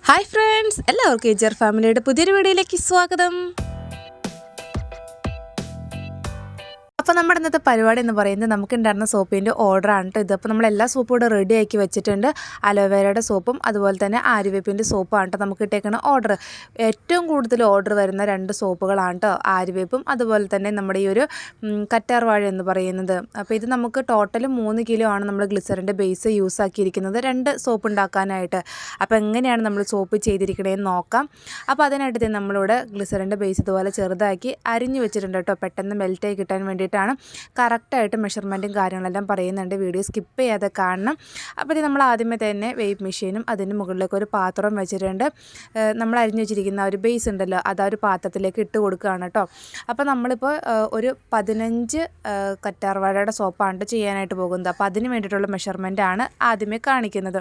Hi friends, എല്ലാവർക്കും എജർ ഫാമിലിയുടെ പുതിയൊരു വീഡിയോയിലേക്ക് സ്വാഗതം. അപ്പോൾ നമ്മുടെ ഇന്നത്തെ പരിപാടി എന്ന് പറയുന്നത് നമുക്കുണ്ടായിരുന്ന സോപ്പിൻ്റെ ഓർഡറാണ് കേട്ടോ ഇത്. അപ്പോൾ നമ്മളെല്ലാ സോപ്പും ഇവിടെ റെഡി ആക്കി വെച്ചിട്ടുണ്ട്. അലോവേരയുടെ സോപ്പും അതുപോലെ തന്നെ ആര്യവേപ്പിൻ്റെ സോപ്പാണ് കേട്ടോ നമുക്ക് ഇട്ടേക്കുന്ന ഓർഡർ. ഏറ്റവും കൂടുതൽ ഓർഡർ വരുന്ന രണ്ട് സോപ്പുകളാണ് കേട്ടോ ആര്യവേപ്പും അതുപോലെ തന്നെ നമ്മുടെ ഈ ഒരു കറ്റാർവാഴ എന്ന് പറയുന്നത്. അപ്പോൾ ഇത് നമുക്ക് ടോട്ടൽ 3 കിലോ ആണ് നമ്മൾ ഗ്ലിസറിൻ്റെ ബേസ് യൂസ് ആക്കിയിരിക്കുന്നത് രണ്ട് സോപ്പ് ഉണ്ടാക്കാനായിട്ട്. അപ്പോൾ എങ്ങനെയാണ് നമ്മൾ സോപ്പ് ചെയ്തിരിക്കണേന്ന് നോക്കാം. അപ്പോൾ അതിനായിട്ട് നമ്മളിവിടെ ഗ്ലിസറിൻ്റെ ബേസ് ഇതുപോലെ ചെറുതാക്കി അരിഞ്ഞു വെച്ചിട്ടുണ്ട് കേട്ടോ, പെട്ടെന്ന് മെൽറ്റായി കിട്ടാൻ വേണ്ടിയിട്ട്. കറക്റ്റായിട്ട് മെഷർമെൻറ്റും കാര്യങ്ങളെല്ലാം പറയുന്നുണ്ട്, വീഡിയോ സ്കിപ്പ് ചെയ്യാതെ കാണണം. അപ്പോൾ ഇത് നമ്മൾ ആദ്യമേ തന്നെ വെയ്പ്പ് മെഷീനും അതിന് മുകളിലേക്ക് ഒരു പാത്രം വെച്ചിട്ടുണ്ട്. നമ്മൾ അരിഞ്ഞു വെച്ചിരിക്കുന്ന ഒരു ബേസ് ഉണ്ടല്ലോ, അത് ആ ഒരു പാത്രത്തിലേക്ക് ഇട്ട് കൊടുക്കുകയാണ് കേട്ടോ. അപ്പോൾ നമ്മളിപ്പോൾ ഒരു 15 കറ്റാർവാഴയുടെ സോപ്പാണ് ചെയ്യാനായിട്ട് പോകുന്നത്. അപ്പോൾ അതിന് വേണ്ടിയിട്ടുള്ള മെഷർമെൻറ്റാണ് ആദ്യമേ കാണിക്കുന്നത്.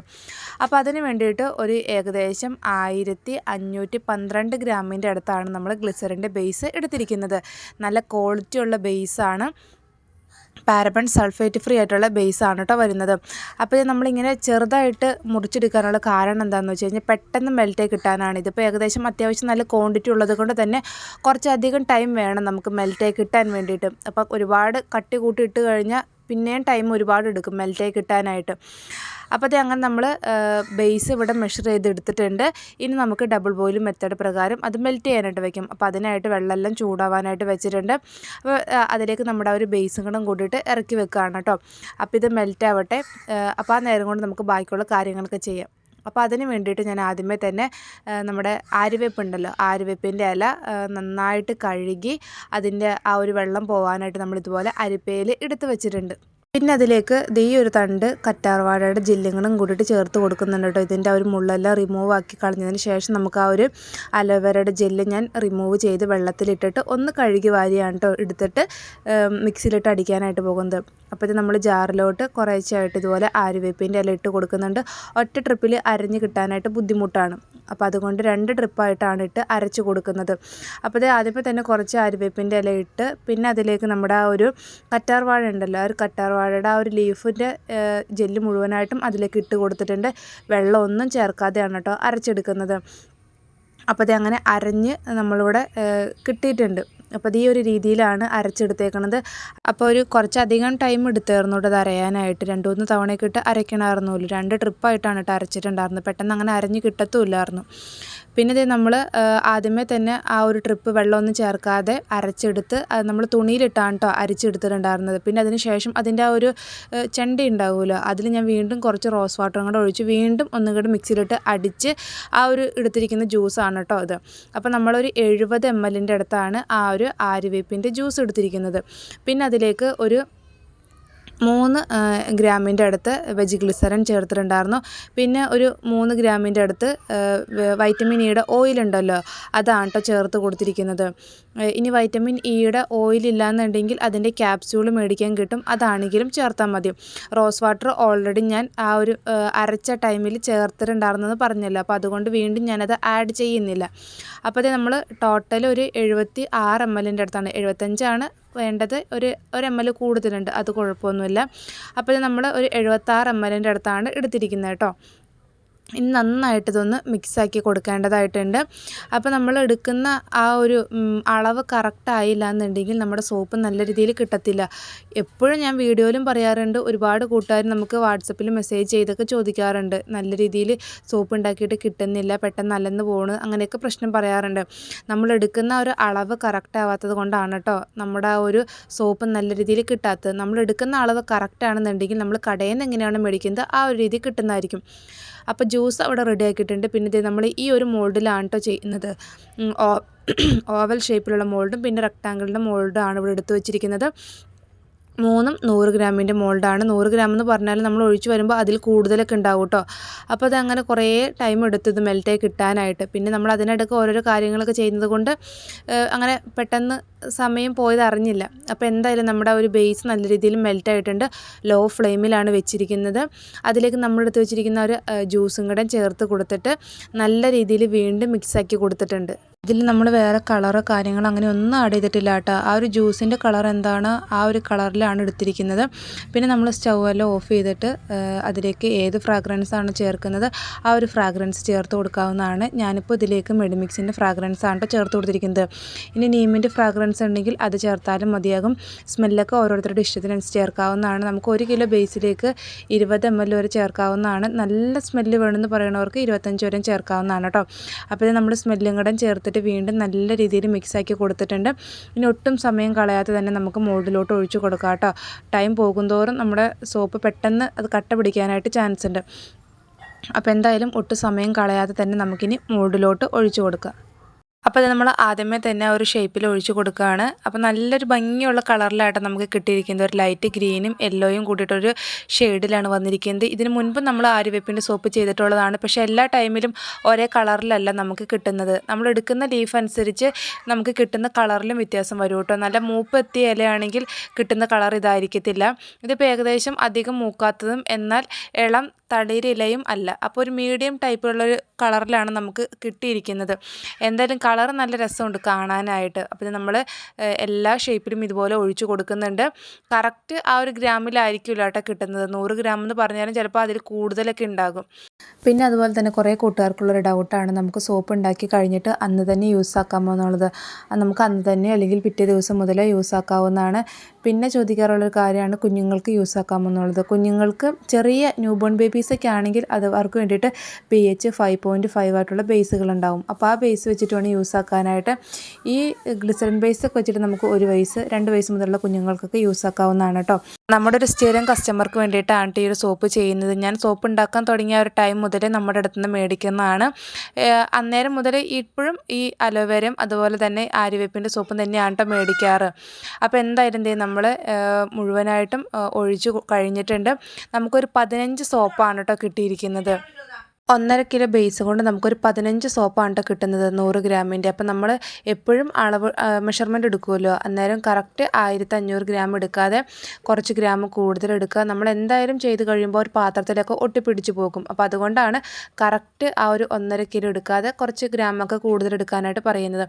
അപ്പോൾ അതിന് വേണ്ടിയിട്ട് ഒരു ഏകദേശം 1512 ഗ്രാമിൻ്റെ അടുത്താണ് നമ്മൾ ഗ്ലിസറിൻ്റെ ബേസ് എടുത്തിരിക്കുന്നത്. നല്ല ക്വാളിറ്റി ഉള്ള ബേസാണ്, പാരബൺ സൾഫേറ്റ് ഫ്രീ ആയിട്ടുള്ള ബേസാണ് കേട്ടോ വരുന്നത്. അപ്പോൾ നമ്മളിങ്ങനെ ചെറുതായിട്ട് മുറിച്ചെടുക്കാനുള്ള കാരണം എന്താണെന്ന് വെച്ച് കഴിഞ്ഞാൽ പെട്ടെന്ന് മെൽറ്റായി കിട്ടാനാണ്. ഇതിപ്പോൾ ഏകദേശം അത്യാവശ്യം നല്ല ക്വാണ്ടിറ്റി ഉള്ളത് കൊണ്ട് തന്നെ കുറച്ചധികം ടൈം വേണം നമുക്ക് മെൽറ്റായി കിട്ടാൻ വേണ്ടിയിട്ട്. അപ്പോൾ ഒരുപാട് കട്ടി കൂട്ടി ഇട്ട് കഴിഞ്ഞാൽ പിന്നെയും ടൈം ഒരുപാട് എടുക്കും മെൽറ്റായി കിട്ടാനായിട്ട്. അപ്പോൾ അത് അങ്ങനെ നമ്മൾ ബേസ് ഇവിടെ മെഷർ ചെയ്തെടുത്തിട്ടുണ്ട്. ഇനി നമുക്ക് ഡബിൾ ബോയിൽ മെത്തേഡ് പ്രകാരം അത് മെൽറ്റ് ചെയ്യാനായിട്ട് വയ്ക്കും. അപ്പോൾ അതിനായിട്ട് വെള്ളമെല്ലാം ചൂടാവാനായിട്ട് വെച്ചിട്ടുണ്ട്. അപ്പോൾ അതിലേക്ക് നമ്മുടെ ആ ഒരു ബേസും കൂടെ കൂട്ടിയിട്ട് ഇറക്കി വെക്കുകയാണ് കേട്ടോ. അപ്പോൾ ഇത് മെൽറ്റ് ആവട്ടെ. അപ്പോൾ ആ നേരം കൊണ്ട് നമുക്ക് ബാക്കിയുള്ള കാര്യങ്ങളൊക്കെ ചെയ്യാം. അപ്പോൾ അതിന് വേണ്ടിയിട്ട് ഞാൻ ആദ്യമേ തന്നെ നമ്മുടെ ആര്യവേപ്പ് ഉണ്ടല്ലോ, ആര്യവേപ്പിൻ്റെ ഇല നന്നായിട്ട് കഴുകി അതിൻ്റെ ആ ഒരു വെള്ളം പോകാനായിട്ട് നമ്മളിതുപോലെ അരിപ്പയിൽ എടുത്ത് വെച്ചിട്ടുണ്ട്. പിന്നെ അതിലേക്ക് ഈ ഒരു തണ്ട് കറ്റാർവാഴയുടെ ജെല്ലുകളും കൂടിയിട്ട് ചേർത്ത് കൊടുക്കുന്നുണ്ട് കേട്ടോ. ഇതിൻ്റെ ആ ഒരു മുള്ളെല്ലാം റിമൂവ് ആക്കി കളഞ്ഞതിന് ശേഷം നമുക്ക് ആ ഒരു അലോവേരയുടെ ജെല്ല് ഞാൻ റിമൂവ് ചെയ്ത് വെള്ളത്തിലിട്ടിട്ട് ഒന്ന് കഴുകി വാരിയാണ് കേട്ടോ എടുത്തിട്ട് മിക്സിയിലിട്ട് അടിക്കാനായിട്ട് പോകുന്നത്. അപ്പോൾ ഇത് നമ്മൾ ജാറിലോട്ട് കുറേശ്ശായിട്ട് ഇതുപോലെ ആര്യവേപ്പിൻ്റെ ഇല ഇട്ട് കൊടുക്കുന്നുണ്ട്. ഒറ്റ ട്രിപ്പിൽ അരഞ്ഞ് കിട്ടാനായിട്ട് ബുദ്ധിമുട്ടാണ്. അപ്പോൾ അതുകൊണ്ട് 2 ട്രിപ്പായിട്ടാണ് ഇട്ട് അരച്ച് കൊടുക്കുന്നത്. അപ്പോൾ ഇത് ആദ്യമേ തന്നെ കുറച്ച് ആര്യവേപ്പിൻ്റെ ഇല ഇട്ട് പിന്നെ അതിലേക്ക് നമ്മുടെ ആ ഒരു കറ്റാർവാഴ ഉണ്ടല്ലോ, ആ ഒരു കറ്റാർവാഴയുടെ ആ ഒരു ലീഫിൻ്റെ ജെല്ല് മുഴുവനായിട്ടും അതിലേക്ക് ഇട്ട് കൊടുത്തിട്ടുണ്ട്. വെള്ളം ഒന്നും ചേർക്കാതെയാണ് കേട്ടോ അരച്ചെടുക്കുന്നത്. അപ്പോൾ അത് അങ്ങനെ അരഞ്ഞ് നമ്മളിവിടെ കിട്ടിയിട്ടുണ്ട്. അപ്പോൾ ഈ ഒരു രീതിയിലാണ് അരച്ചെടുത്തേക്കുന്നത്. അപ്പോൾ ഒരു കുറച്ചധികം ടൈം എടുത്തായിരുന്നു കേട്ടോ അത് അരയാനായിട്ട്. 2-3 തവണയൊക്കെ ഇട്ട് അരയ്ക്കണമായിരുന്നുള്ളൂ. 2 ട്രിപ്പായിട്ടാണ് കേട്ടോ അരച്ചിട്ടുണ്ടായിരുന്നത്. പെട്ടെന്ന് അങ്ങനെ അരഞ്ഞ് കിട്ടത്തുമില്ലായിരുന്നു. പിന്നെ ഇത് നമ്മൾ ആദ്യമേ തന്നെ ആ ഒരു ട്രിപ്പ് വെള്ളമൊന്നും ചേർക്കാതെ അരച്ചെടുത്ത് അത് നമ്മൾ തുണിയിലിട്ടാണ് കേട്ടോ അരിച്ചെടുത്തിട്ടുണ്ടായിരുന്നത്. പിന്നെ അതിന് ശേഷം അതിൻ്റെ ആ ഒരു ചെണ്ട ഉണ്ടാവുമല്ലോ, അതിൽ ഞാൻ വീണ്ടും കുറച്ച് റോസ് വാട്ടറും കൂടെ ഒഴിച്ച് വീണ്ടും ഒന്നുകൂടെ മിക്സിയിലിട്ട് അടിച്ച് ആ ഒരു എടുത്തിരിക്കുന്ന ജ്യൂസാണ് കേട്ടോ ഇത്. അപ്പോൾ നമ്മളൊരു 70 ml അടുത്താണ് ആ ഒരു ആര്യവേപ്പിൻ്റെ ജ്യൂസ് എടുത്തിരിക്കുന്നത്. പിന്നെ അതിലേക്ക് ഒരു 3 ഗ്രാമിൻ്റെ അടുത്ത് വെജ് ഗ്ലിസറിൻ ചേർത്തിട്ടുണ്ടായിരുന്നു. പിന്നെ ഒരു 3 ഗ്രാമിൻ്റെ അടുത്ത് വൈറ്റമിൻ ഇയുടെ ഓയിലുണ്ടല്ലോ, അതാണ് കേട്ടോ ചേർത്ത് കൊടുത്തിരിക്കുന്നത്. ഇനി വൈറ്റമിൻ ഇയുടെ ഓയിലില്ലാന്നുണ്ടെങ്കിൽ അതിൻ്റെ ക്യാപ്സ്യൂൾ മേടിക്കാൻ കിട്ടും, അതാണെങ്കിലും ചേർത്താൽ മതി. റോസ് വാട്ടർ ഓൾറെഡി ഞാൻ ആ ഒരു അരച്ച ടൈമിൽ ചേർത്തിട്ടുണ്ടായിരുന്നെന്ന് പറഞ്ഞല്ലോ, അപ്പോൾ അതുകൊണ്ട് വീണ്ടും ഞാനത് ആഡ് ചെയ്യുന്നില്ല. അപ്പോൾ അത് നമ്മൾ ടോട്ടൽ ഒരു 76 ml അടുത്താണ്, 75 വേണ്ടത്, ഒരു ml കൂടുതലുണ്ട്, അത് കുഴപ്പമൊന്നുമില്ല. അപ്പോൾ നമ്മൾ ഒരു 76 ml അടുത്താണ് എടുത്തിരിക്കുന്നത് കേട്ടോ. ഇനി നന്നായിട്ട് ഇതൊന്ന് മിക്സാക്കി കൊടുക്കേണ്ടതായിട്ടുണ്ട്. അപ്പോൾ നമ്മൾ എടുക്കുന്ന ആ ഒരു അളവ് കറക്റ്റായില്ല എന്നുണ്ടെങ്കിൽ നമ്മുടെ സോപ്പ് നല്ല രീതിയിൽ കിട്ടത്തില്ല. എപ്പോഴും ഞാൻ വീഡിയോയിലും പറയാറുണ്ട്, ഒരുപാട് കൂട്ടുകാർ നമുക്ക് വാട്സപ്പിൽ മെസ്സേജ് ചെയ്തൊക്കെ ചോദിക്കാറുണ്ട്, നല്ല രീതിയിൽ സോപ്പ് ഉണ്ടാക്കിയിട്ട് കിട്ടുന്നില്ല, പെട്ടെന്ന് അലന്ന് പോകണം, അങ്ങനെയൊക്കെ പ്രശ്നം പറയാറുണ്ട്. നമ്മൾ എടുക്കുന്ന ഒരു അളവ് കറക്റ്റ് ആവാത്തത് കൊണ്ടാണ് കേട്ടോ നമ്മുടെ ആ ഒരു സോപ്പ് നല്ല രീതിയിൽ കിട്ടാത്തത്. നമ്മൾ എടുക്കുന്ന അളവ് കറക്റ്റ് ആണെന്നുണ്ടെങ്കിൽ നമ്മൾ കടയിൽ നിന്ന് എങ്ങനെയാണ് മേടിക്കുന്നത് ആ ഒരു രീതി കിട്ടുന്നതായിരിക്കും. അപ്പോൾ ജ്യൂസ് അവിടെ റെഡി ആക്കിയിട്ടുണ്ട്. പിന്നെ ഇത് നമ്മൾ ഈ ഒരു മോൾഡിലാണ് കേട്ടോ ചെയ്യുന്നത്. ഓവൽ ഷേപ്പിലുള്ള മോൾഡും പിന്നെ റെക്ടാങ്കിളിൻ്റെ മോൾഡാണ് ഇവിടെ എടുത്ത് വെച്ചിരിക്കുന്നത്. 3 100 ഗ്രാമിൻ്റെ മോൾഡാണ്. 100 ഗ്രാം എന്ന് പറഞ്ഞാൽ നമ്മൾ ഒഴിച്ച് വരുമ്പോൾ അതിൽ കൂടുതലൊക്കെ ഉണ്ടാവും കേട്ടോ. അപ്പോൾ അതങ്ങനെ കുറേ ടൈം എടുത്തു ഇത് മെൽറ്റായി കിട്ടാനായിട്ട്. പിന്നെ നമ്മൾ അതിനിടയ്ക്ക് ഓരോരോ കാര്യങ്ങളൊക്കെ ചെയ്യുന്നത് കൊണ്ട് അങ്ങനെ പെട്ടെന്ന് സമയം പോയത് അറിഞ്ഞില്ല. അപ്പോൾ എന്തായാലും നമ്മുടെ ഒരു ബേസ് നല്ല രീതിയിൽ മെൽറ്റായിട്ടുണ്ട്. ലോ ഫ്ലെയിമിലാണ് വെച്ചിരിക്കുന്നത്. അതിലേക്ക് നമ്മളെടുത്ത് വെച്ചിരിക്കുന്ന ഒരു ജ്യൂസും കൂടെ ചേർത്ത് കൊടുത്തിട്ട് നല്ല രീതിയിൽ വീണ്ടും മിക്സാക്കി കൊടുത്തിട്ടുണ്ട്. ഇതിൽ നമ്മൾ വേറെ കളറോ കാര്യങ്ങളോ അങ്ങനെ ഒന്നും ആഡ് ചെയ്തിട്ടില്ല കേട്ടോ. ആ ഒരു ജ്യൂസിൻ്റെ കളർ എന്താണ് ആ ഒരു കളറിലാണ് എടുത്തിരിക്കുന്നത്. പിന്നെ നമ്മൾ സ്റ്റൗ എല്ലാം ഓഫ് ചെയ്തിട്ട് അതിലേക്ക് ഏത് ഫ്രാഗ്രൻസ് ആണ് ചേർക്കുന്നത് ആ ഒരു ഫ്രാഗ്രൻസ് ചേർത്ത് കൊടുക്കാവുന്നതാണ്. ഞാനിപ്പോൾ ഇതിലേക്ക് മെഡിമിക്സിൻ്റെ ഫ്രാഗ്രൻസ് ആണ് കേട്ടോ ചേർത്ത് കൊടുത്തിരിക്കുന്നത്. ഇനി നീമിൻ്റെ ഫ്രാഗ്രൻസ് ഉണ്ടെങ്കിൽ അത് ചേർത്താലും മതിയാകും. സ്മെല്ലൊക്കെ ഓരോരുത്തരുടെ ഇഷ്ടത്തിനനുസരിച്ച് ചേർക്കാവുന്നതാണ്. നമുക്ക് 1 കിലോ ബേസിലേക്ക് 20 ml വരെ ചേർക്കാവുന്നതാണ്. നല്ല സ്മെല്ല് വേണമെന്ന് പറയുന്നവർക്ക് 25 വരെയും ചേർക്കാവുന്നതാണ് കേട്ടോ. അപ്പോൾ നമ്മൾ സ്മെല്ലും കൂടെ ചേർത്തിട്ട് വീണ്ടും നല്ല രീതിയിൽ മിക്സാക്കി കൊടുത്തിട്ടുണ്ട്. ഇനി ഒട്ടും സമയം കളയാതെ തന്നെ നമുക്ക് മോൾഡിലോട്ട് ഒഴിച്ചു കൊടുക്കാം കേട്ടോ. ടൈം പോകുന്തോറും നമ്മുടെ സോപ്പ് പെട്ടെന്ന് അത് കട്ട പിടിക്കാനായിട്ട് ചാൻസ് ഉണ്ട്. അപ്പോൾ എന്തായാലും ഒട്ടും സമയം കളയാതെ തന്നെ നമുക്കിനി മോൾഡിലോട്ട് ഒഴിച്ചു കൊടുക്കാം. അപ്പോൾ അത് നമ്മൾ ആദ്യമേ തന്നെ ഒരു ഷേപ്പിൽ ഒഴിച്ചു കൊടുക്കുകയാണ്. അപ്പോൾ നല്ലൊരു ഭംഗിയുള്ള കളറിലായിട്ട് നമുക്ക് കിട്ടിയിരിക്കുന്നത് ഒരു ലൈറ്റ് ഗ്രീനും യെല്ലോയും കൂടിയിട്ടൊരു ഷെയ്ഡിലാണ് വന്നിരിക്കുന്നത്. ഇതിന് മുൻപ് നമ്മൾ ആര്യവേപ്പിൻ്റെ സോപ്പ് ചെയ്തിട്ടുള്ളതാണ്. പക്ഷേ എല്ലാ ടൈമിലും ഒരേ കളറിലല്ല നമുക്ക് കിട്ടുന്നത്. നമ്മൾ എടുക്കുന്ന ലീഫ് അനുസരിച്ച് നമുക്ക് കിട്ടുന്ന കളറിലും വ്യത്യാസം വരും കേട്ടോ. നല്ല മൂപ്പ് എത്തിയ ഇലയാണെങ്കിൽ കിട്ടുന്ന കളർ ഇതായിരിക്കത്തില്ല. ഇതിപ്പോൾ ഏകദേശം അധികം മൂക്കാത്തതും എന്നാൽ ഇളം തളിരിലയും അല്ല. അപ്പോൾ ഒരു മീഡിയം ടൈപ്പുള്ളൊരു കളറിലാണ് നമുക്ക് കിട്ടിയിരിക്കുന്നത്. എന്തായാലും കളർ നല്ല രസമുണ്ട് കാണാനായിട്ട്. അപ്പോൾ നമ്മൾ എല്ലാ ഷേപ്പിലും ഇതുപോലെ ഒഴിച്ചു കൊടുക്കുന്നുണ്ട്. കറക്റ്റ് ആ ഒരു ഗ്രാമിലായിരിക്കില്ല കേട്ടോ കിട്ടുന്നത്. 100 ഗ്രാം എന്ന് പറഞ്ഞാലും ചിലപ്പോൾ അതിൽ കൂടുതലൊക്കെ ഉണ്ടാകും. പിന്നെ അതുപോലെ തന്നെ കുറേ കൂട്ടുകാർക്കുള്ളൊരു ഡൗട്ടാണ്, നമുക്ക് സോപ്പ് ഉണ്ടാക്കി കഴിഞ്ഞിട്ട് അന്ന് തന്നെ യൂസ് ആക്കാമോ എന്നുള്ളത്. നമുക്ക് അന്ന് തന്നെ അല്ലെങ്കിൽ പിറ്റേ ദിവസം മുതൽ യൂസ് ആക്കാവുന്നതാണ്. പിന്നെ ചോദിക്കാറുള്ളൊരു കാര്യമാണ് കുഞ്ഞുങ്ങൾക്ക് യൂസ് ആക്കാമോ എന്നുള്ളത്. കുഞ്ഞുങ്ങൾക്ക് ചെറിയ ന്യൂബോൺ ബേബീസൊക്കെ ആണെങ്കിൽ അത് അവർക്ക് വേണ്ടിയിട്ട് pH 5.5 ആയിട്ടുള്ള ബേസുകളുണ്ടാവും. അപ്പോൾ ആ ബേസ് വെച്ചിട്ട് വേണം യൂസ് ആക്കാനായിട്ട്. ഈ ഗ്ലിസറിൻ ബേസൊക്കെ വെച്ചിട്ട് നമുക്ക് 1 വയസ്സ് 2 വയസ്സ് മുതലുള്ള കുഞ്ഞുങ്ങൾക്കൊക്കെ യൂസ് ആക്കാവുന്നതാണ് കേട്ടോ. നമ്മുടെ ഒരു സ്ഥിരം കസ്റ്റമർക്ക് വേണ്ടിയിട്ടാണ് ഈ ഒരു സോപ്പ് ചെയ്യുന്നത്. ഞാൻ സോപ്പ് ഉണ്ടാക്കാൻ തുടങ്ങിയ ഒരു ടൈം മുതലേ നമ്മുടെ അടുത്ത് നിന്ന് മേടിക്കുന്നതാണ്. അന്നേരം മുതൽ ഇപ്പോഴും ഈ അലോവേരയും അതുപോലെ തന്നെ ആര്യവേപ്പിൻ്റെ സോപ്പും തന്നെയാണ് കേട്ടോ മേടിക്കാറ്. അപ്പോൾ എന്തായാലും നമ്മൾ മുഴുവനായിട്ടും ഒഴിച്ചു കഴിഞ്ഞിട്ടുണ്ട്. നമുക്കൊരു 15 സോപ്പാണ് കേട്ടോ കിട്ടിയിരിക്കുന്നത്. 1.5 കിലോ ബേസ് കൊണ്ട് നമുക്കൊരു 15 സോപ്പാണ് കേട്ടോ കിട്ടുന്നത് 100 ഗ്രാമിൻ്റെ. അപ്പം നമ്മൾ എപ്പോഴും അളവ് മെഷർമെൻറ്റ് എടുക്കുമല്ലോ, അന്നേരം കറക്റ്റ് 1500 ഗ്രാം എടുക്കാതെ കുറച്ച് ഗ്രാം കൂടുതൽ എടുക്കുക. നമ്മൾ എന്തായാലും ചെയ്ത് കഴിയുമ്പോൾ ഒരു പാത്രത്തിലൊക്കെ ഒട്ടിപ്പിടിച്ച് പോകും. അപ്പോൾ അതുകൊണ്ടാണ് കറക്റ്റ് ആ ഒരു 1.5 കിലോ എടുക്കാതെ കുറച്ച് ഗ്രാമൊക്കെ കൂടുതൽ എടുക്കാനായിട്ട് പറയുന്നത്.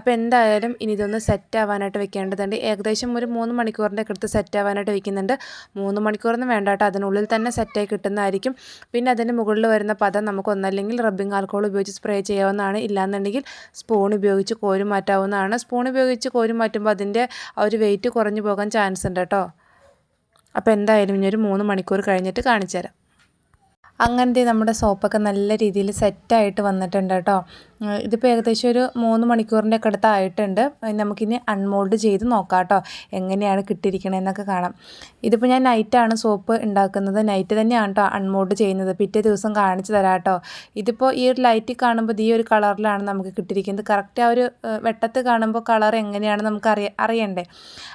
അപ്പോൾ എന്തായാലും ഇനി ഇതൊന്ന് സെറ്റ് ആവാനായിട്ട് വെക്കേണ്ടതുണ്ട്. ഏകദേശം ഒരു 3 മണിക്കൂറിൻ്റെ അടുത്ത് സെറ്റ് ആവാനായിട്ട് വെക്കുന്നുണ്ട്. 3 മണിക്കൂറൊന്നും വേണ്ട കേട്ടോ, അതിനുള്ളിൽ തന്നെ സെറ്റായി കിട്ടുന്നതായിരിക്കും. പിന്നെ അതിൻ്റെ മുകളിൽ വരുന്ന നമുക്ക് ഒന്നല്ലെങ്കിൽ റബ്ബിംഗ് ആൽക്കഹോൾ ഉപയോഗിച്ച് സ്പ്രേ ചെയ്യാവുന്നതാണ്. ഇല്ലാന്നുണ്ടെങ്കിൽ സ്പൂൺ ഉപയോഗിച്ച് കോരി മാറ്റാവുന്നതാണ്. സ്പൂൺ ഉപയോഗിച്ച് കോരി മാറ്റുമ്പോൾ അതിൻ്റെ ആ ഒരു വെയിറ്റ് കുറഞ്ഞു പോകാൻ ചാൻസ് ഉണ്ട് കേട്ടോ. അപ്പോൾ എന്തായാലും ഇനി ഒരു 3 മണിക്കൂർ കഴിഞ്ഞിട്ട് കാണിച്ചു തരാം. അങ്ങനത്തെ നമ്മുടെ സോപ്പൊക്കെ നല്ല രീതിയിൽ സെറ്റായിട്ട് വന്നിട്ടുണ്ട് കേട്ടോ. ഇതിപ്പോൾ ഏകദേശം ഒരു 3 മണിക്കൂറിൻ്റെ ഒക്കെ അടുത്തായിട്ടുണ്ട്. നമുക്കിനി അൺമോൾഡ് ചെയ്ത് നോക്കാം കേട്ടോ, എങ്ങനെയാണ് കിട്ടിയിരിക്കണതെന്നൊക്കെ കാണാം. ഇതിപ്പോൾ ഞാൻ നൈറ്റാണ് സോപ്പ് ഉണ്ടാക്കുന്നത്. നൈറ്റ് തന്നെയാണ് കേട്ടോ അൺമോൾഡ് ചെയ്യുന്നത്. പിറ്റേ ദിവസം കാണിച്ചു തരാം കേട്ടോ. ഇതിപ്പോൾ ഈ ഒരു ലൈറ്റിൽ കാണുമ്പോൾ ഈ ഒരു കളറിലാണ് നമുക്ക് കിട്ടിയിരിക്കുന്നത്. കറക്റ്റ് ആ ഒരു വെട്ടത്ത് കാണുമ്പോൾ കളർ എങ്ങനെയാണ് നമുക്ക് അറിയണ്ടേ.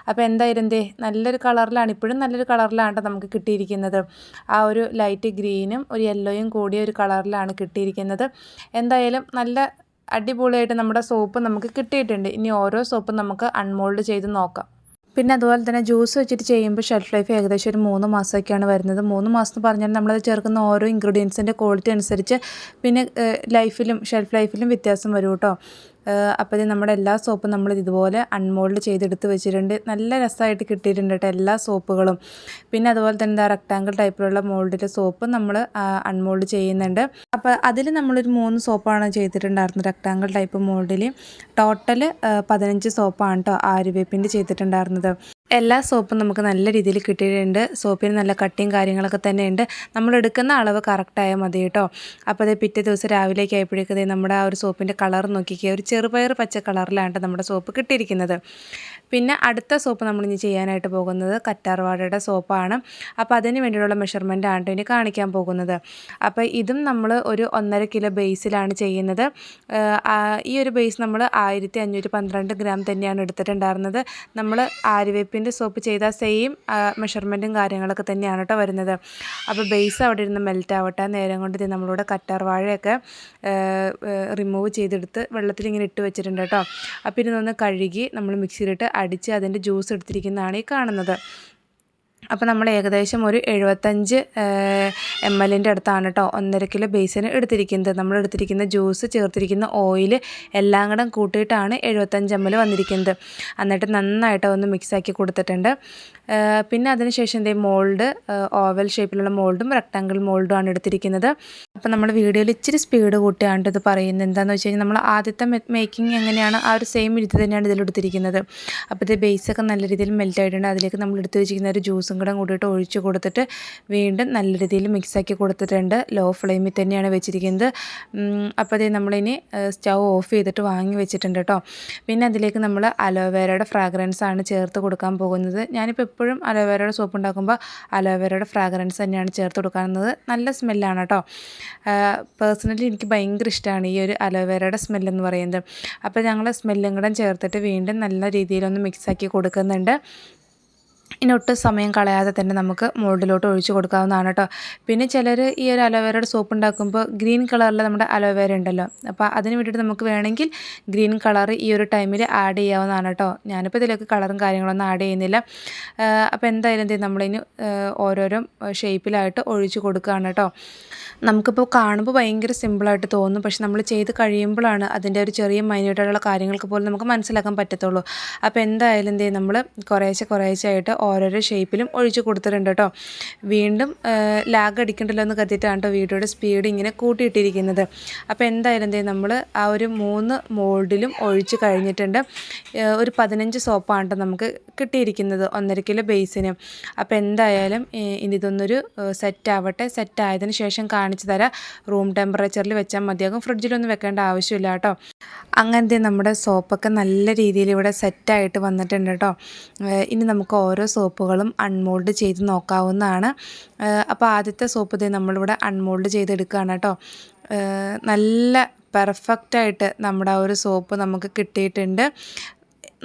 അപ്പോൾ എന്തായാലും നല്ലൊരു കളറിലാണ്, ഇപ്പോഴും നല്ലൊരു കളറിലാണ് കേട്ടോ നമുക്ക് കിട്ടിയിരിക്കുന്നത്. ആ ഒരു ലൈറ്റ് ഗ്രീനും ഒരു യെല്ലോയും കൂടിയ ഒരു കളറിലാണ് കിട്ടിയിരിക്കുന്നത്. എന്തായാലും നല്ല അടിപൊളിയായിട്ട് നമ്മുടെ സോപ്പ് നമുക്ക് കിട്ടിയിട്ടുണ്ട്. ഇനി ഓരോ സോപ്പും നമുക്ക് അൺമോൾഡ് ചെയ്ത് നോക്കാം. പിന്നെ അതുപോലെ തന്നെ ജ്യൂസ് വെച്ചിട്ട് ചെയ്യുമ്പോൾ ഷെൽഫ് ലൈഫ് ഏകദേശം ഒരു 3 മാസമൊക്കെയാണ് വരുന്നത്. 3 മാസം എന്ന് പറഞ്ഞാൽ നമ്മളത് ചേർക്കുന്ന ഓരോ ഇൻഗ്രീഡിയൻസിൻ്റെ ക്വാളിറ്റി അനുസരിച്ച് പിന്നെ ഷെൽഫ് ലൈഫിലും വ്യത്യാസം വരും കേട്ടോ. അപ്പോൾ ഇത് നമ്മുടെ എല്ലാ സോപ്പും നമ്മൾ ഇതുപോലെ അൺമോൾഡ് ചെയ്തെടുത്ത് വെച്ചിട്ടുണ്ട്. നല്ല രസമായിട്ട് കിട്ടിയിട്ടുണ്ട് കേട്ടോ എല്ലാ സോപ്പുകളും. പിന്നെ അതുപോലെ തന്നെ റെക്ടാങ്കിൾ ടൈപ്പിലുള്ള മോൾഡിലെ സോപ്പ് നമ്മൾ അൺമോൾഡ് ചെയ്യുന്നുണ്ട്. അപ്പോൾ അതിൽ നമ്മളൊരു 3 സോപ്പാണ് ചെയ്തിട്ടുണ്ടായിരുന്നത് റെക്ടാങ്കിൾ ടൈപ്പ് മോൾഡിൽ. ടോട്ടൽ 15 സോപ്പാണ് കേട്ടോ ആര്യവേപ്പിൻ്റെ ചെയ്തിട്ടുണ്ടായിരുന്നത്. എല്ലാ സോപ്പും നമുക്ക് നല്ല രീതിയിൽ കിട്ടിയിട്ടുണ്ട്. സോപ്പിന് നല്ല കട്ടിയും കാര്യങ്ങളൊക്കെ തന്നെ ഉണ്ട്. നമ്മൾ എടുക്കുന്ന അളവ് കറക്റ്റായാൽ മതി കേട്ടോ. അപ്പോൾ അത് പിറ്റേ ദിവസം രാവിലേക്ക് ആയപ്പോഴേക്കതേ നമ്മുടെ ആ ഒരു സോപ്പിൻ്റെ കളർ നോക്കിക്കുക, ഒരു ചെറുപയർ പച്ച കളറിലാണ് നമ്മുടെ സോപ്പ് കിട്ടിയിരിക്കുന്നത്. പിന്നെ അടുത്ത സോപ്പ് നമ്മളിനി ചെയ്യാനായിട്ട് പോകുന്നത് കറ്റാർവാഴയുടെ സോപ്പാണ്. അപ്പോൾ അതിന് വേണ്ടിയുള്ള മെഷർമെൻറ്റാണ് ഇനി കാണിക്കാൻ പോകുന്നത്. അപ്പോൾ ഇതും നമ്മൾ ഒരു 1.5 കിലോ ബേസിലാണ് ചെയ്യുന്നത്. ഈ ഒരു ബേസ് നമ്മൾ 1512 ഗ്രാം തന്നെയാണ് എടുത്തിട്ടുണ്ടായിരുന്നത്. നമ്മൾ ആര്യവേപ്പിൻ്റെ സോപ്പ് ചെയ്ത സെയിം മെഷർമെൻറ്റും കാര്യങ്ങളൊക്കെ തന്നെയാണ് കേട്ടോ വരുന്നത്. അപ്പോൾ ബേസ് അവിടെ ഇരുന്ന് മെൽറ്റ് ആവട്ടെ. നേരം കൊണ്ട് നമ്മളിവിടെ കറ്റാർവാഴയൊക്കെ റിമൂവ് ചെയ്തെടുത്ത് വെള്ളത്തിൽ ഇങ്ങനെ ഇട്ട് വെച്ചിട്ടുണ്ട് കേട്ടോ. അപ്പോൾ ഇതൊന്ന് കഴുകി നമ്മൾ മിക്സിയിലിട്ട് അടിച്ച് അതിൻ്റെ ജ്യൂസ് എടുത്തിരിക്കുന്നതാണ് ഈ കാണുന്നത്. അപ്പോൾ നമ്മൾ ഏകദേശം ഒരു 75 ml അടുത്താണ് കേട്ടോ 1.5 കിലോ ബേസിന് എടുത്തിരിക്കുന്നത്. നമ്മൾ എടുത്തിരിക്കുന്ന ജ്യൂസ്, ചേർത്തിരിക്കുന്ന ഓയിൽ എല്ലാം കൂടെ കൂട്ടിയിട്ടാണ് 75 ml വന്നിരിക്കുന്നത്. എന്നിട്ട് നന്നായിട്ട് ഒന്ന് മിക്സാക്കി കൊടുത്തിട്ടുണ്ട്. പിന്നെ അതിനുശേഷം എന്തേ മോൾഡ്, ഓവൽ ഷേപ്പിലുള്ള മോൾഡും റെക്ടാങ്കിൾ മോൾഡും ആണ് എടുത്തിരിക്കുന്നത്. അപ്പോൾ നമ്മൾ വീഡിയോയിൽ ഇച്ചിരി സ്പീഡ് കൂട്ടിയാണ് ഇത് പറയുന്നത്. എന്താണെന്ന് വെച്ച് കഴിഞ്ഞാൽ നമ്മൾ ആദ്യത്തെ മേക്കിംഗ് എങ്ങനെയാണ് ആ ഒരു സെയിം രീതി തന്നെയാണ് ഇതിലെടുത്തിരിക്കുന്നത്. അപ്പോൾ ഇത് ബേസൊക്കെ നല്ല രീതിയിൽ മെൽറ്റ് ആയിട്ടുണ്ട്. അതിലേക്ക് നമ്മൾ എടുത്ത് വെച്ചിരിക്കുന്ന ഒരു ജ്യൂസും കൂടെ കൂടിയിട്ട് ഒഴിച്ച് കൊടുത്തിട്ട് വീണ്ടും നല്ല രീതിയിൽ മിക്സാക്കി കൊടുത്തിട്ടുണ്ട്. ലോ ഫ്ലെയിമിൽ തന്നെയാണ് വെച്ചിരിക്കുന്നത്. അപ്പോൾ അതേ നമ്മളിനി സ്റ്റൗ ഓഫ് ചെയ്തിട്ട് വാങ്ങി വെച്ചിട്ടുണ്ട് കേട്ടോ. പിന്നെ അതിലേക്ക് നമ്മൾ അലോവേരയുടെ ഫ്രാഗ്രൻസ് ആണ് ചേർത്ത് കൊടുക്കാൻ പോകുന്നത്. ഞാനിപ്പോൾ എപ്പോഴും അലോവേരയുടെ സോപ്പ് ഉണ്ടാക്കുമ്പോൾ അലോവേരയുടെ ഫ്രാഗ്രൻസ് തന്നെയാണ് ചേർത്ത് കൊടുക്കുന്നത്. നല്ല സ്മെല്ലാണ് കേട്ടോ. പേഴ്സണലി എനിക്ക് ഭയങ്കര ഇഷ്ടമാണ് ഈ ഒരു അലോവേരയുടെ സ്മെല്ലെന്ന് പറയുന്നത്. അപ്പോൾ ഞങ്ങൾ സ്മെല്ലും കൂടെ ചേർത്തിട്ട് വീണ്ടും നല്ല രീതിയിലൊന്ന് മിക്സാക്കി കൊടുക്കുന്നുണ്ട്. ഇനി ഒട്ടും സമയം കളയാതെ തന്നെ നമുക്ക് മോൾഡിലോട്ട് ഒഴിച്ച് കൊടുക്കാവുന്നതാണ് കേട്ടോ. പിന്നെ ചിലർ ഈ ഒരു അലോവേരയുടെ സോപ്പ് ഉണ്ടാക്കുമ്പോൾ ഗ്രീൻ കളറിൽ നമ്മുടെ അലോവേര ഉണ്ടല്ലോ, അപ്പോൾ അതിന് വേണ്ടിയിട്ട് നമുക്ക് വേണമെങ്കിൽ ഗ്രീൻ കളർ ഈ ഒരു ടൈമിൽ ആഡ് ചെയ്യാവുന്നതാണ് കേട്ടോ. ഞാനിപ്പോൾ ഇതിലേക്ക് കളറും കാര്യങ്ങളൊന്നും ആഡ് ചെയ്യുന്നില്ല. അപ്പോൾ എന്തായാലും എന്ത് നമ്മളിനി ഓരോരോ ഷേപ്പിലായിട്ട് ഒഴിച്ച് കൊടുക്കുകയാണ് കേട്ടോ. നമുക്കിപ്പോൾ കാണുമ്പോൾ ഭയങ്കര സിമ്പിളായിട്ട് തോന്നും, പക്ഷെ നമ്മൾ ചെയ്ത് കഴിയുമ്പോഴാണ് അതിൻ്റെ ഒരു ചെറിയ മൈന്യൂട്ടായിട്ടുള്ള കാര്യങ്ങൾക്ക് പോലും നമുക്ക് മനസ്സിലാക്കാൻ പറ്റത്തുള്ളൂ. അപ്പോൾ എന്തായാലും എന്ത് ചെയ്യും നമ്മൾ കുറേശ്ശെ ആയിട്ട് ഓരോരോ ഷേപ്പിലും ഒഴിച്ച് കൊടുത്തിട്ടുണ്ട് കേട്ടോ. വീണ്ടും ലാഗ് അടിക്കണ്ടല്ലോ എന്ന് കരുതിയിട്ടാണ് കേട്ടോ വീഡിയോയുടെ സ്പീഡ് ഇങ്ങനെ കൂട്ടിയിട്ടിരിക്കുന്നത്. അപ്പോൾ എന്തായാലും എന്ത് ചെയ്യും നമ്മൾ ആ ഒരു 3 മോൾഡിലും ഒഴിച്ച് കഴിഞ്ഞിട്ടുണ്ട്. ഒരു 15 സോപ്പാണ് കേട്ടോ നമുക്ക് കിട്ടിയിരിക്കുന്നത് 1.5 കിലോ ബേസിന്. അപ്പോൾ എന്തായാലും ഇനി ഇതൊന്നൊരു സെറ്റ് ആവട്ടെ. സെറ്റ് ആയതിനു ശേഷം കാണിച്ചു തരാം. റൂം ടെമ്പറേച്ചറിൽ വെച്ചാൽ മതിയാകും, ഫ്രിഡ്ജിലൊന്നും വെക്കേണ്ട ആവശ്യമില്ല കേട്ടോ. അങ്ങനത്തെ നമ്മുടെ സോപ്പൊക്കെ നല്ല രീതിയിൽ ഇവിടെ സെറ്റായിട്ട് വന്നിട്ടുണ്ട് കേട്ടോ. ഇനി നമുക്ക് ഓരോ സോപ്പുകളും അൺമോൾഡ് ചെയ്ത് നോക്കാവുന്നതാണ്. അപ്പോൾ ആദ്യത്തെ സോപ്പ് ഇതേ നമ്മളിവിടെ അൺമോൾഡ് ചെയ്തെടുക്കുകയാണ് കേട്ടോ. നല്ല പെർഫെക്റ്റായിട്ട് നമ്മുടെ ആ ഒരു സോപ്പ് നമുക്ക് കിട്ടിയിട്ടുണ്ട്.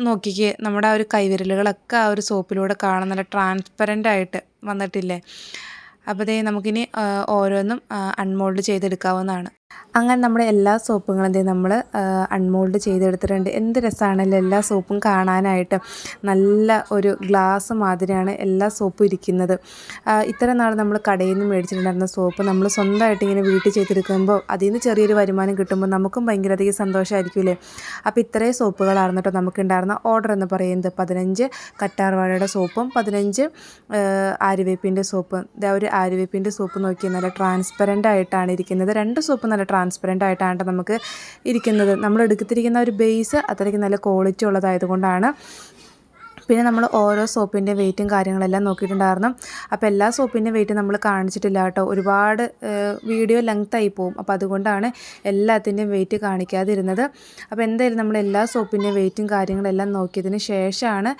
നോക്കിക്കേ, നമ്മുടെ ആ ഒരു കൈവിരലുകളൊക്കെ ആ ഒരു സോപ്പിലൂടെ കാണാൻ നല്ല ട്രാൻസ്പെറൻ്റ് ആയിട്ട് വന്നിട്ടില്ലേ. അപ്പോൾ ദേ നമുക്കിനി ഓരോന്നും അൺമോൾഡ് ചെയ്തെടുക്കാവുന്നതാണ്. അങ്ങനെ നമ്മുടെ എല്ലാ സോപ്പുകളും ദേ നമ്മൾ അൺമോൾഡ് ചെയ്തെടുത്തിട്ടുണ്ട്. എന്ത് രസമാണല്ലോ എല്ലാ സോപ്പും കാണാനായിട്ട്. നല്ല ഒരു ഗ്ലാസ് മാതിരിയാണ് എല്ലാ സോപ്പും ഇരിക്കുന്നത്. ഇത്ര നാൾ നമ്മൾ കടയിൽ നിന്ന് മേടിച്ചിട്ടുണ്ടായിരുന്ന സോപ്പ് നമ്മൾ സ്വന്തമായിട്ട് ഇങ്ങനെ വീട്ടിൽ ചെയ്തെടുക്കുമ്പോൾ അതിൽ നിന്ന് ചെറിയൊരു വരുമാനം കിട്ടുമ്പോൾ നമുക്കും ഭയങ്കരധികം സന്തോഷമായിരിക്കില്ലേ. അപ്പോൾ ഇത്രയും സോപ്പുകളായിരുന്നു കേട്ടോ നമുക്കുണ്ടായിരുന്ന ഓർഡർ എന്ന് പറയുന്നത്. 15 കറ്റാർവാഴയുടെ സോപ്പും 15 ആര്യവേപ്പിൻ്റെ സോപ്പും. ഇതാ ഒരു ആര്യവേപ്പിൻ്റെ സോപ്പ് നോക്കിയാൽ നല്ല ട്രാൻസ്പെറൻ്റ് ആയിട്ടാണ് ഇരിക്കുന്നത്. 2 സോപ്പ് നല്ല ട്രാൻസ്പെറൻ്റ് ആയിട്ടാണ് നമുക്ക് ഇരിക്കുന്നത്. നമ്മൾ എടുത്തിരിക്കുന്ന ഒരു ബേസ് അത്രയ്ക്ക് നല്ല ക്വാളിറ്റി ഉള്ളതായതുകൊണ്ടാണ്. പിന്നെ നമ്മൾ ഓരോ സോപ്പിൻ്റെ വെയിറ്റും കാര്യങ്ങളെല്ലാം നോക്കിയിട്ടുണ്ടായിരുന്നു. അപ്പോൾ എല്ലാ സോപ്പിൻ്റെ വെയിറ്റ് നമ്മൾ കാണിച്ചിട്ടില്ല കേട്ടോ. ഒരുപാട് വീഡിയോ ലെങ്തായി പോകും. അപ്പോൾ അതുകൊണ്ടാണ് എല്ലാത്തിൻ്റെയും വെയിറ്റ് കാണിക്കാതിരുന്നത്. അപ്പോൾ എന്തായാലും നമ്മൾ എല്ലാ സോപ്പിൻ്റെയും വെയിറ്റും കാര്യങ്ങളെല്ലാം നോക്കിയതിന് ശേഷമാണ്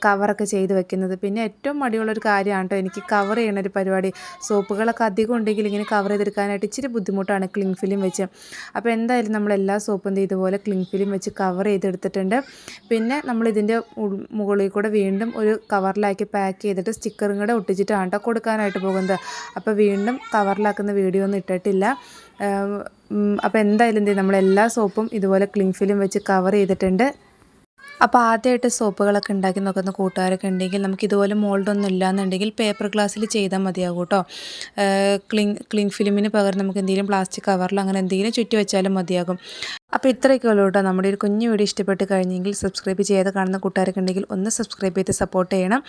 കവറൊക്കെ ചെയ്ത് വെക്കുന്നത്. പിന്നെ ഏറ്റവും മടിയുള്ളൊരു കാര്യമാണ് കേട്ടോ എനിക്ക് കവർ ചെയ്യണൊരു പരിപാടി. സോപ്പുകളൊക്കെ അധികം ഉണ്ടെങ്കിൽ ഇങ്ങനെ കവർ ചെയ്തെടുക്കാനായിട്ട് ഇച്ചിരി ബുദ്ധിമുട്ടാണ് ക്ലിങ് ഫിലിം വെച്ച്. അപ്പോൾ എന്തായാലും നമ്മൾ എല്ലാ സോപ്പും ഇതുപോലെ ക്ലിങ് ഫിലിം വെച്ച് കവർ ചെയ്തെടുത്തിട്ടുണ്ട്. പിന്നെ നമ്മളിതിൻ്റെ മുകളിൽ കൂടെ വീണ്ടും ഒരു കവറിലാക്കി പാക്ക് ചെയ്തിട്ട് സ്റ്റിക്കറും കൂടെ ഒട്ടിച്ചിട്ടാണ് കേട്ടോ കൊടുക്കാനായിട്ട് പോകുന്നത്. അപ്പോൾ വീണ്ടും കവറിലാക്കുന്ന വീഡിയോ ഒന്നും ഇട്ടിട്ടില്ല. അപ്പോൾ എന്തായാലും എന്ത് ചെയ്യും നമ്മളെല്ലാ സോപ്പും ഇതുപോലെ ക്ലിങ് ഫിലിം വെച്ച് കവർ ചെയ്തിട്ടുണ്ട്. അപ്പോൾ ആദ്യമായിട്ട് സോപ്പുകളൊക്കെ ഉണ്ടാക്കി നോക്കുന്ന കൂട്ടുകാരൊക്കെ ഉണ്ടെങ്കിൽ നമുക്ക് ഇതുപോലെ മോൾഡൊന്നും ഇല്ലയെന്നുണ്ടെങ്കിൽ പേപ്പർ ഗ്ലാസ്സിൽ ചെയ്താൽ മതിയാകും കേട്ടോ. ക്ലിങ് ഫിലിമിന് പകരം നമുക്ക് എന്തെങ്കിലും പ്ലാസ്റ്റിക് കവറിൽ അങ്ങനെ എന്തെങ്കിലും ചുറ്റി വെച്ചാലും മതിയാകും. അപ്പോൾ ഇത്രയൊക്കെ ഉള്ളൂ കേട്ടോ. നമ്മുടെ ഒരു കുഞ്ഞു വീഡിയോ ഇഷ്ടപ്പെട്ട് കഴിഞ്ഞെങ്കിൽ സബ്സ്ക്രൈബ് ചെയ്യാതെ കാണുന്ന കൂട്ടുകാരൊക്കെ ഉണ്ടെങ്കിൽ ഒന്ന് സബ്സ്ക്രൈബ് ചെയ്ത് സപ്പോർട്ട് ചെയ്യണം.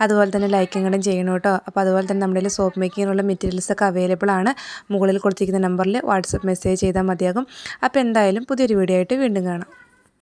അതുപോലെ തന്നെ ലൈക്കും കൂടെ ചെയ്യണം കേട്ടോ. അപ്പോൾ അതുപോലെ തന്നെ നമ്മുടെ സോപ്പ് മേക്കിങ്ങിനുള്ള മെറ്റീരിയൽസൊക്കെ അവൈലബിൾ ആണ്. മുകളിൽ കൊടുത്തിരിക്കുന്ന നമ്പറിൽ വാട്സപ്പ് മെസ്സേജ് ചെയ്താൽ മതിയാകും. അപ്പോൾ എന്തായാലും പുതിയൊരു വീഡിയോ ആയിട്ട് വീണ്ടും കാണാം.